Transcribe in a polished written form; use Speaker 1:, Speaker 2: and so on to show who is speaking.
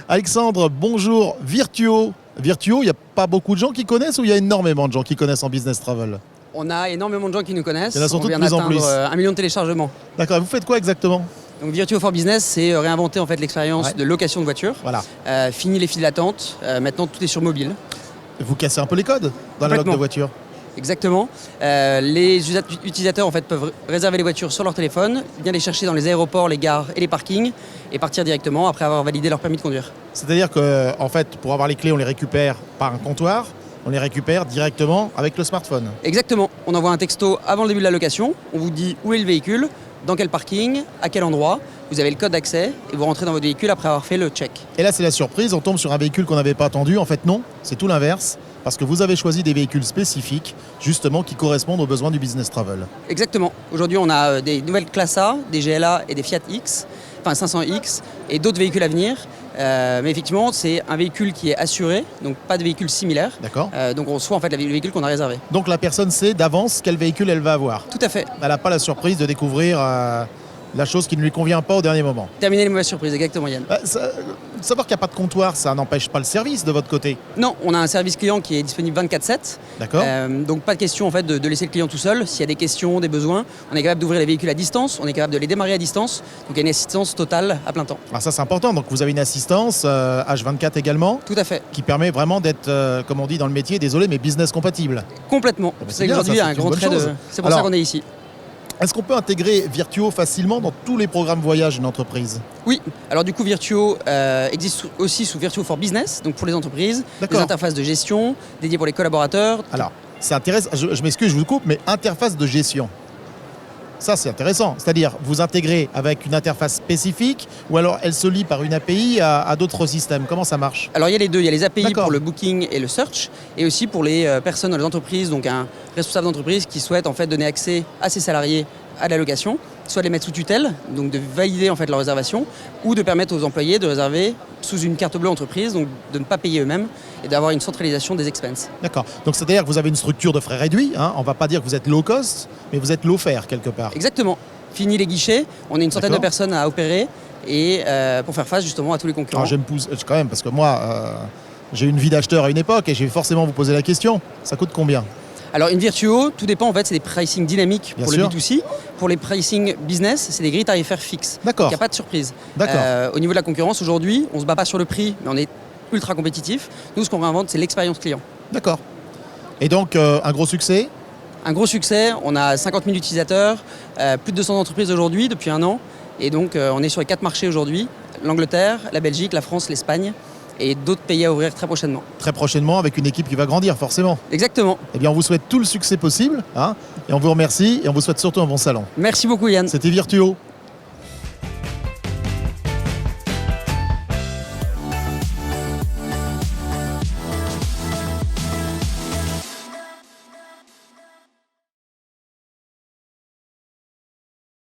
Speaker 1: Alexandre, bonjour. Virtuo, il n'y a pas beaucoup de gens qui connaissent ou il y a énormément de gens qui connaissent en business travel?
Speaker 2: On a énormément de gens qui nous connaissent.
Speaker 1: Il y en a surtout
Speaker 2: on vient
Speaker 1: de plus en
Speaker 2: d'atteindre
Speaker 1: plus.
Speaker 2: 1 million de téléchargements.
Speaker 1: D'accord, vous faites quoi exactement?
Speaker 2: Donc Virtuo for Business, c'est réinventer en fait l'expérience
Speaker 1: Ouais.
Speaker 2: de location de voiture.
Speaker 1: Voilà.
Speaker 2: Fini les files d'attente. Maintenant tout est sur mobile.
Speaker 1: Vous cassez un peu les codes dans la loc de
Speaker 2: Complètement.
Speaker 1: voiture.
Speaker 2: Exactement. Les utilisateurs en fait peuvent réserver les voitures sur leur téléphone, bien les chercher dans les aéroports, les gares et les parkings et partir directement après avoir validé leur permis de conduire.
Speaker 1: C'est-à-dire que, en fait, pour avoir les clés, on les récupère par un comptoir, on les récupère directement avec le smartphone.
Speaker 2: Exactement. On envoie un texto avant le début de la location. On vous dit où est le véhicule, dans quel parking, à quel endroit. Vous avez le code d'accès et vous rentrez dans votre véhicule après avoir fait le check.
Speaker 1: Et là, c'est la surprise, on tombe sur un véhicule qu'on n'avait pas attendu. En fait, non, c'est tout l'inverse, parce que vous avez choisi des véhicules spécifiques, justement, qui correspondent aux besoins du business travel.
Speaker 2: Exactement. Aujourd'hui, on a des nouvelles classes A, des GLA et des Fiat X, enfin 500X et d'autres véhicules à venir. Mais effectivement, c'est un véhicule qui est assuré, donc pas de véhicule similaire.
Speaker 1: D'accord.
Speaker 2: Donc on reçoit en fait le véhicule qu'on a réservé.
Speaker 1: Donc la personne sait d'avance quel véhicule elle va avoir.
Speaker 2: Tout à fait.
Speaker 1: Elle n'a pas la surprise de découvrir la chose qui ne lui convient pas au dernier moment.
Speaker 2: Terminer les mauvaises surprises, exactement Yann.
Speaker 1: Savoir qu'il n'y a pas de comptoir, ça n'empêche pas le service de votre côté.
Speaker 2: Non, on a un service client qui est disponible 24/7.
Speaker 1: D'accord.
Speaker 2: Donc pas de question en fait de laisser le client tout seul. S'il y a des questions, des besoins, on est capable d'ouvrir les véhicules à distance, on est capable de les démarrer à distance. Donc il y a une assistance totale à plein temps.
Speaker 1: Alors ça c'est important, donc vous avez une assistance H24 également,
Speaker 2: Tout à fait.
Speaker 1: qui permet vraiment d'être, comme on dit dans le métier, désolé, mais business compatible.
Speaker 2: Complètement.
Speaker 1: bah, c'est
Speaker 2: C'est
Speaker 1: bien,
Speaker 2: aujourd'hui
Speaker 1: ça,
Speaker 2: un
Speaker 1: c'est une
Speaker 2: grand
Speaker 1: bonne
Speaker 2: trait de...
Speaker 1: chose.
Speaker 2: C'est pour
Speaker 1: Alors,
Speaker 2: ça qu'on est ici.
Speaker 1: Est-ce qu'on peut intégrer Virtuo facilement dans tous les programmes voyage d'une entreprise?
Speaker 2: Oui, alors du coup Virtuo existe aussi sous Virtuo for Business, donc pour les entreprises,
Speaker 1: D'accord.
Speaker 2: des interfaces de gestion dédiées pour les collaborateurs.
Speaker 1: Alors, c'est intéressant, je m'excuse, je vous coupe, mais interface de gestion. Ça, c'est intéressant. C'est-à-dire, vous intégrez avec une interface spécifique ou alors elle se lie par une API à d'autres systèmes. Comment ça marche?
Speaker 2: Alors il y a les deux, il y a les API
Speaker 1: D'accord.
Speaker 2: pour le booking et le search, et aussi pour les personnes dans les entreprises, donc un responsable d'entreprise qui souhaite en fait donner accès à ses salariés à la location, soit de les mettre sous tutelle, donc de valider en fait leur réservation, ou de permettre aux employés de réserver sous une carte bleue entreprise, donc de ne pas payer eux-mêmes et d'avoir une centralisation des expenses.
Speaker 1: D'accord. Donc, c'est-à-dire que vous avez une structure de frais réduits. Hein. On ne va pas dire que vous êtes low cost, mais vous êtes low fare quelque part.
Speaker 2: Exactement. Fini les guichets, on est une centaine de
Speaker 1: D'accord.
Speaker 2: personnes à opérer et pour faire face justement à tous les concurrents.
Speaker 1: Alors, je me pousse quand même, parce que moi, j'ai eu une vie d'acheteur à une époque et je vais forcément vous poser la question. Ça coûte combien?
Speaker 2: Alors une Virtuo, tout dépend en fait, c'est des pricing dynamiques
Speaker 1: Bien
Speaker 2: pour
Speaker 1: sûr.
Speaker 2: le B2C. Pour les pricing business, c'est des grilles tarifaires fixes.
Speaker 1: D'accord.
Speaker 2: Il n'y a pas de surprise.
Speaker 1: D'accord.
Speaker 2: Au niveau de la concurrence, aujourd'hui, on ne se bat pas sur le prix, mais on est ultra compétitif. Nous, ce qu'on réinvente, c'est l'expérience client.
Speaker 1: D'accord. Et donc, un gros succès?
Speaker 2: Un gros succès, on a 50 000 utilisateurs, plus de 200 entreprises aujourd'hui depuis 1 an. Et donc on est sur les 4 marchés aujourd'hui, l'Angleterre, la Belgique, la France, l'Espagne et d'autres pays à ouvrir très prochainement.
Speaker 1: Très prochainement, avec une équipe qui va grandir, forcément.
Speaker 2: Exactement.
Speaker 1: Eh bien, on vous souhaite tout le succès possible. Hein, et on vous remercie et on vous souhaite surtout un bon salon.
Speaker 2: Merci beaucoup Yann.
Speaker 1: C'était Virtuo.